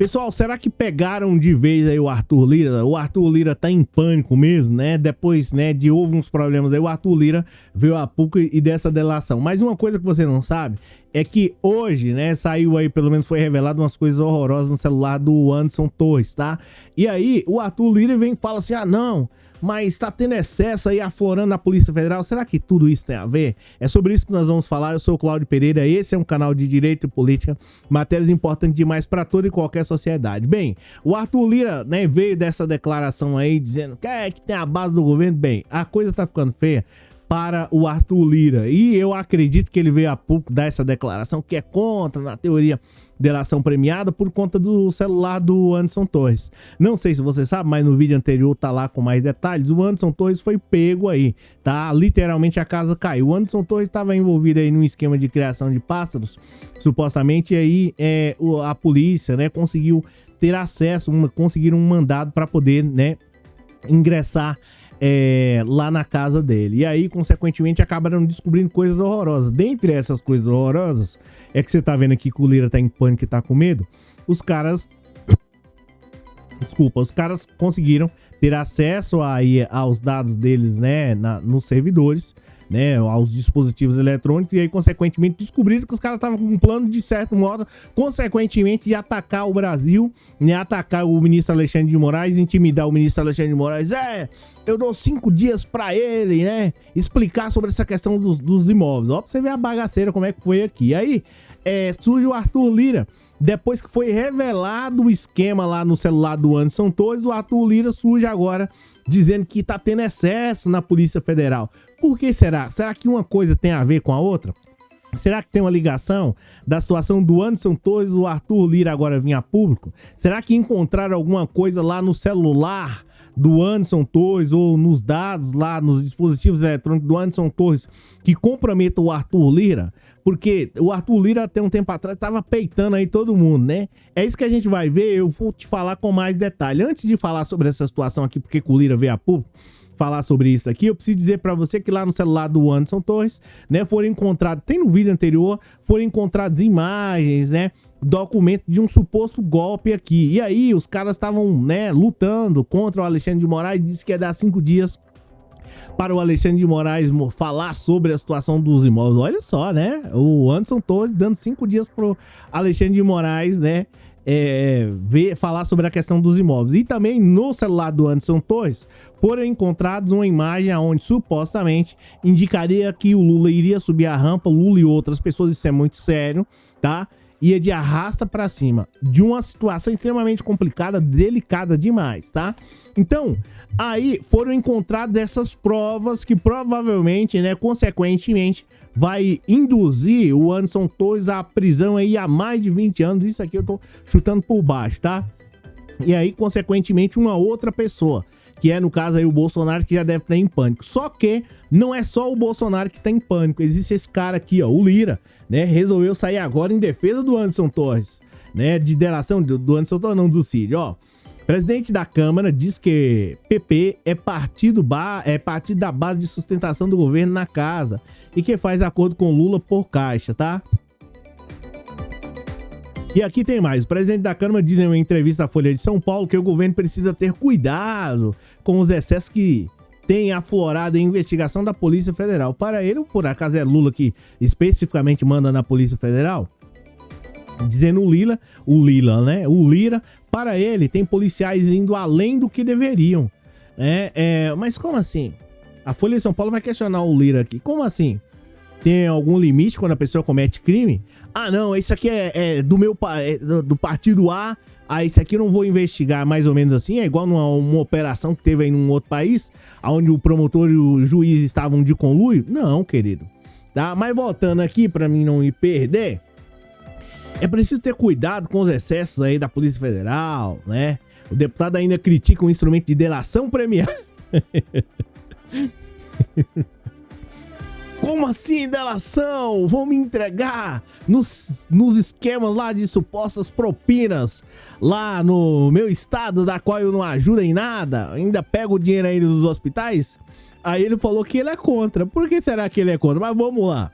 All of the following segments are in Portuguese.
Pessoal, será que pegaram de vez aí o Arthur Lira? O Arthur Lira tá em pânico mesmo, né? Depois, né, de houve uns problemas aí, o Arthur Lira veio a pouco e dessa delação. Mas uma coisa que você não sabe é que hoje, né, saiu aí, pelo menos foi revelado umas coisas horrorosas no celular do Anderson Torres, tá? E aí, o Arthur Lira vem e fala assim, ah, não, mas tá tendo excesso aí aflorando na Polícia Federal. Será que tudo isso tem a ver? É sobre isso que nós vamos falar. Eu sou o Cláudio Pereira, esse é um canal de direito e política, matérias importantes demais para toda e qualquer sociedade. Bem, o Arthur Lira, né, veio dessa declaração aí dizendo que tem a base do governo. Bem, a coisa tá ficando feia para o Arthur Lira, e eu acredito que ele veio a pouco dar essa declaração que é contra, na teoria, delação premiada por conta do celular do Anderson Torres. Não sei se você sabe, mas no vídeo anterior tá lá com mais detalhes. O Anderson Torres foi pego aí, tá? Literalmente a casa caiu. O Anderson Torres estava envolvido aí num esquema de criação de pássaros, supostamente aí a polícia, né, conseguiu ter acesso, conseguiram um mandado para poder, né, ingressar lá na casa dele. E aí, consequentemente, acabaram descobrindo coisas horrorosas. Dentre essas coisas horrorosas, é que você tá vendo aqui que o Lira tá em pânico e tá com medo. Os caras conseguiram ter acesso aí aos dados deles, né, nos servidores, né, aos dispositivos eletrônicos, e aí, consequentemente, descobriram que os caras estavam com um plano, de certo modo, consequentemente, de atacar o Brasil, né, atacar o ministro Alexandre de Moraes, intimidar o ministro Alexandre de Moraes. Eu dou 5 dias pra ele, né, explicar sobre essa questão dos imóveis. Ó, pra você ver a bagaceira, como é que foi aqui. E aí, surge o Arthur Lira. Depois que foi revelado o esquema lá no celular do Anderson Torres, o Arthur Lira surge agora dizendo que tá tendo excesso na Polícia Federal. Por que será? Será que uma coisa tem a ver com a outra? Será que tem uma ligação da situação do Anderson Torres e o Arthur Lira agora vir a público? Será que encontraram alguma coisa lá no celular do Anderson Torres ou nos dados lá nos dispositivos eletrônicos do Anderson Torres que comprometa o Arthur Lira? Porque o Arthur Lira até um tempo atrás estava peitando aí todo mundo, né? É isso que a gente vai ver, eu vou te falar com mais detalhe. Antes de falar sobre essa situação aqui, porque o Lira veio a público falar sobre isso aqui, eu preciso dizer pra você que lá no celular do Anderson Torres, né, foram encontrados, tem no vídeo anterior, foram encontradas imagens, né, documento de um suposto golpe aqui. E aí os caras estavam, né, lutando contra o Alexandre de Moraes, disse que ia dar 5 dias para o Alexandre de Moraes falar sobre a situação dos imóveis. Olha só, né, o Anderson Torres dando 5 dias pro Alexandre de Moraes, né, falar sobre a questão dos imóveis. E também no celular do Anderson Torres foram encontrados uma imagem onde supostamente indicaria que o Lula iria subir a rampa, Lula e outras pessoas, isso é muito sério, tá? Ia de arrasta pra cima, de uma situação extremamente complicada, delicada demais, tá? Então, aí foram encontradas essas provas que provavelmente, né, consequentemente, vai induzir o Anderson Torres à prisão aí há mais de 20 anos. Isso aqui eu tô chutando por baixo, tá? E aí, consequentemente, uma outra pessoa, que é, no caso aí, o Bolsonaro, que já deve estar em pânico. Só que não é só o Bolsonaro que tá em pânico. Existe esse cara aqui, ó, o Lira, né? Resolveu sair agora em defesa do Anderson Torres, né? De delação do Anderson Torres, não, do Cid, ó. Presidente da Câmara diz que PP é partido da base de sustentação do governo na casa e que faz acordo com Lula por caixa, tá? E aqui tem mais. O presidente da Câmara diz em uma entrevista à Folha de São Paulo que o governo precisa ter cuidado com os excessos que tem aflorado em investigação da Polícia Federal. Para ele, por acaso é Lula que especificamente manda na Polícia Federal? Dizendo o Lira, para ele, tem policiais indo além do que deveriam. Mas como assim? A Folha de São Paulo vai questionar o Lira aqui. Como assim? Tem algum limite quando a pessoa comete crime? Ah, não, isso aqui do partido A. Ah, isso aqui eu não vou investigar, mais ou menos assim. É igual uma operação que teve aí num outro país, onde o promotor e o juiz estavam de conluio. Não, querido. Tá? Mas voltando aqui, pra mim não me perder, é preciso ter cuidado com os excessos aí da Polícia Federal, né? O deputado ainda critica um instrumento de delação premiada. Como assim, delação? Vão me entregar nos esquemas lá de supostas propinas lá no meu estado, da qual eu não ajudo em nada? Ainda pego o dinheiro aí dos hospitais? Aí ele falou que ele é contra. Por que será que ele é contra? Mas vamos lá.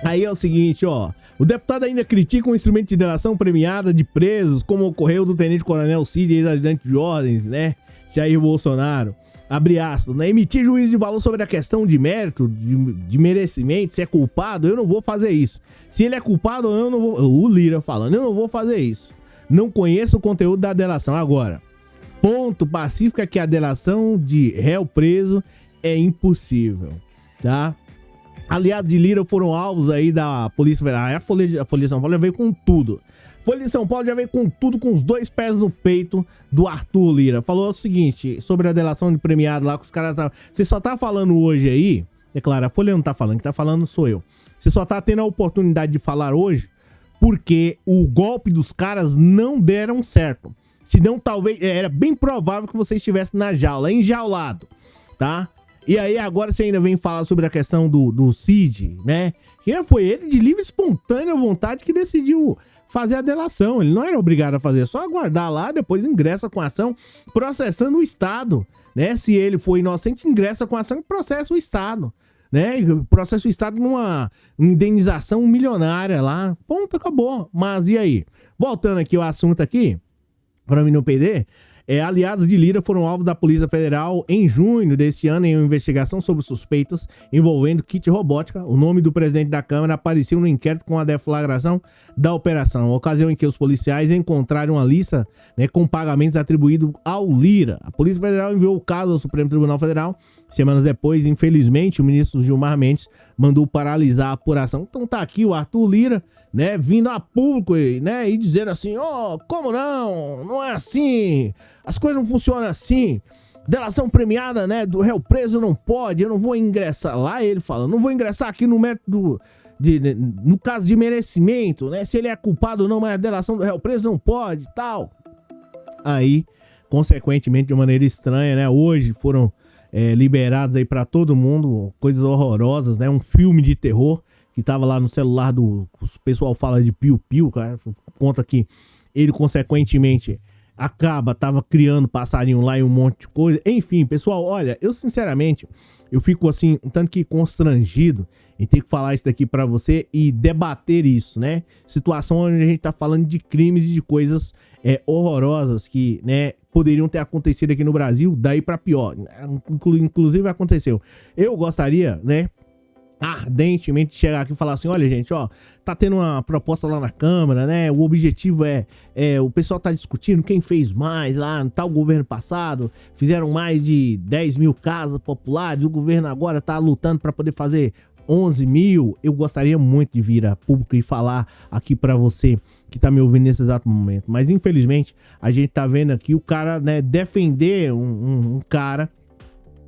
Aí é o seguinte, ó. O deputado ainda critica um instrumento de delação premiada de presos, como ocorreu do tenente-coronel Cid, ex-ajudante de ordens, né? Jair Bolsonaro. Abre aspas, né? Emitir juízo de valor sobre a questão de mérito, de merecimento, se é culpado, eu não vou fazer isso. Se ele é culpado, eu não vou... O Lira falando, eu não vou fazer isso. Não conheço o conteúdo da delação. Agora, ponto pacífico é que a delação de réu preso é impossível, tá? Aliados de Lira foram alvos aí da Polícia Federal. A Folha de São Paulo já veio com tudo. A Folha de São Paulo já veio com tudo, com os 2 pés no peito do Arthur Lira. Falou o seguinte, sobre a delação de premiado lá, que os caras... Você só tá falando hoje aí... É claro, a Folha não tá falando, quem tá falando sou eu. Você só tá tendo a oportunidade de falar hoje porque o golpe dos caras não deram certo. Senão, talvez... Era bem provável que você estivesse na jaula, enjaulado, tá? E aí agora você ainda vem falar sobre a questão do Cid, né? Que foi ele de livre e espontânea vontade que decidiu fazer a delação. Ele não era obrigado a fazer, é só aguardar lá, depois ingressa com a ação processando o Estado, né? Se ele for inocente, ingressa com a ação e processa o Estado, né? Processa o Estado numa indenização milionária lá. Ponto, acabou. Mas e aí? Voltando aqui o assunto aqui, para mim não perder... aliados de Lira foram alvo da Polícia Federal em junho deste ano em uma investigação sobre suspeitas envolvendo kit robótica. O nome do presidente da Câmara apareceu no inquérito com a deflagração da operação, ocasião em que os policiais encontraram uma lista, né, com pagamentos atribuídos ao Lira. A Polícia Federal enviou o caso ao Supremo Tribunal Federal. Semanas depois, infelizmente, o ministro Gilmar Mendes mandou paralisar a apuração. Então tá aqui o Arthur Lira, né, vindo a público, né, e dizendo assim, como não? Não é assim, as coisas não funcionam assim, delação premiada, né, do réu preso não pode, eu não vou ingressar, lá ele fala, não vou ingressar aqui no método, no caso de merecimento, né, se ele é culpado ou não, mas a delação do réu preso não pode, tal. Aí, consequentemente, de maneira estranha, né, hoje foram liberados aí pra todo mundo, coisas horrorosas, né, um filme de terror, que tava lá no celular o pessoal fala de piu-piu, cara, conta que ele, consequentemente, tava criando passarinho lá e um monte de coisa. Enfim, pessoal, olha, eu sinceramente, eu fico assim, um tanto que constrangido em ter que falar isso daqui pra você e debater isso, né? Situação onde a gente tá falando de crimes e de coisas horrorosas que, né, poderiam ter acontecido aqui no Brasil, daí pra pior. Inclusive aconteceu. Eu gostaria, né, ardentemente chegar aqui e falar assim, olha gente, tá tendo uma proposta lá na Câmara, né, o objetivo o pessoal tá discutindo quem fez mais lá no tal governo passado, fizeram mais de 10 mil casas populares, o governo agora tá lutando para poder fazer 11 mil, eu gostaria muito de vir a público e falar aqui pra você que tá me ouvindo nesse exato momento, mas infelizmente a gente tá vendo aqui o cara, né, defender um cara,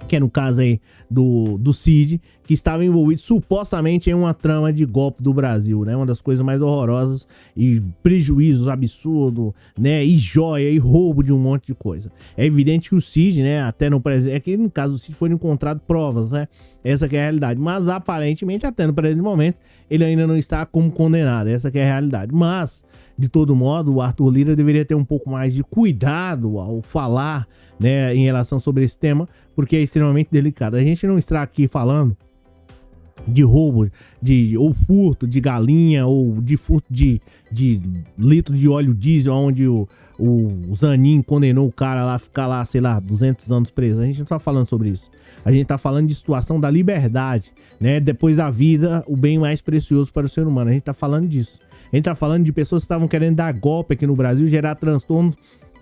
que é no caso aí do Cid, que estava envolvido supostamente em uma trama de golpe do Brasil, né? Uma das coisas mais horrorosas e prejuízos absurdos, né? E joia e roubo de um monte de coisa. É evidente que o Cid, né? Até no presente, é que no caso do Cid foi encontrado provas, né? Essa que é a realidade. Mas aparentemente, até no presente momento, ele ainda não está como condenado. Essa que é a realidade. Mas, de todo modo, o Arthur Lira deveria ter um pouco mais de cuidado ao falar, né, em relação sobre esse tema, porque é extremamente delicado. A gente não está aqui falando de roubo, ou furto de galinha, ou de furto de litro de óleo diesel, onde o Zanin condenou o cara lá a ficar lá, sei lá, 200 anos preso. A gente não tá falando sobre isso. A gente tá falando de situação da liberdade, né? Depois da vida, o bem mais precioso para o ser humano. A gente tá falando disso. A gente tá falando de pessoas que estavam querendo dar golpe aqui no Brasil, gerar transtorno,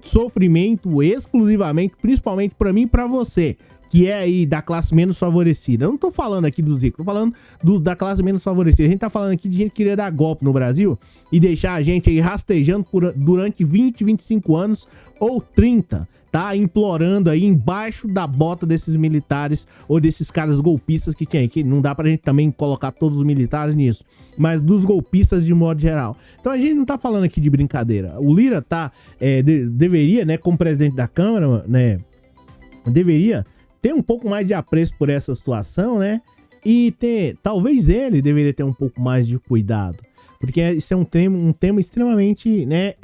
sofrimento exclusivamente, principalmente para mim e para você, que é aí da classe menos favorecida. Eu não tô falando aqui dos ricos, tô falando da classe menos favorecida. A gente tá falando aqui de gente que queria dar golpe no Brasil e deixar a gente aí rastejando durante 20, 25 anos ou 30, tá? Implorando aí embaixo da bota desses militares ou desses caras golpistas que tinha aí, que não dá pra gente também colocar todos os militares nisso, mas dos golpistas de modo geral. Então a gente não tá falando aqui de brincadeira. O Lira deveria, né, como presidente da Câmara, né, deveria ter um pouco mais de apreço por essa situação, né? E talvez ele deveria ter um pouco mais de cuidado, porque isso é um tema extremamente, né,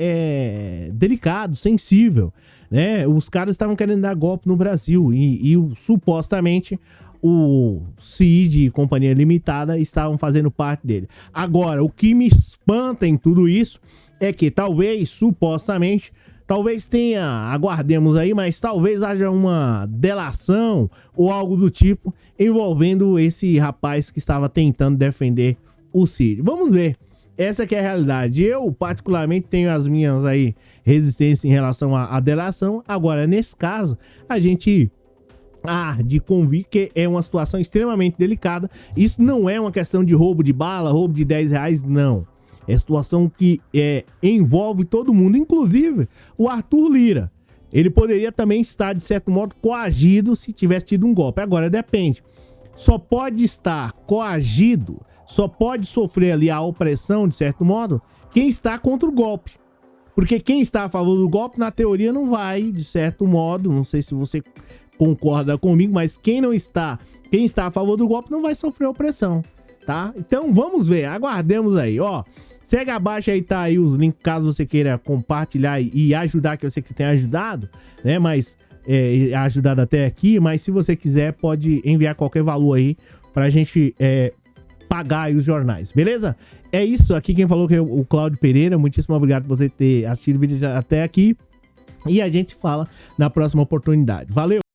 delicado, sensível, né? Os caras estavam querendo dar golpe no Brasil e supostamente o Cid e Companhia Limitada estavam fazendo parte dele. Agora, o que me espanta em tudo isso é que talvez, supostamente, talvez tenha, aguardemos aí, mas talvez haja uma delação ou algo do tipo envolvendo esse rapaz que estava tentando defender o Cid. Vamos ver. Essa que é a realidade. Eu, particularmente, tenho as minhas aí resistências em relação à delação. Agora, nesse caso, a gente de convir que é uma situação extremamente delicada. Isso não é uma questão de roubo de bala, roubo de 10 reais, não. É situação que envolve todo mundo, inclusive o Arthur Lira. Ele poderia também estar, de certo modo, coagido se tivesse tido um golpe. Agora, depende. Só pode estar coagido, só pode sofrer ali a opressão, de certo modo, quem está contra o golpe. Porque quem está a favor do golpe, na teoria, não vai, de certo modo, não sei se você concorda comigo, mas quem está a favor do golpe não vai sofrer opressão, tá? Então, vamos ver, aguardemos aí, ó. Segue abaixo aí, tá aí os links, caso você queira compartilhar e ajudar, que eu sei que você tem ajudado, né? Mas, ajudado até aqui, mas se você quiser, pode enviar qualquer valor aí pra gente pagar aí os jornais, beleza? É isso, aqui quem falou que é o Cláudio Pereira. Muitíssimo obrigado por você ter assistido o vídeo até aqui. E a gente fala na próxima oportunidade. Valeu!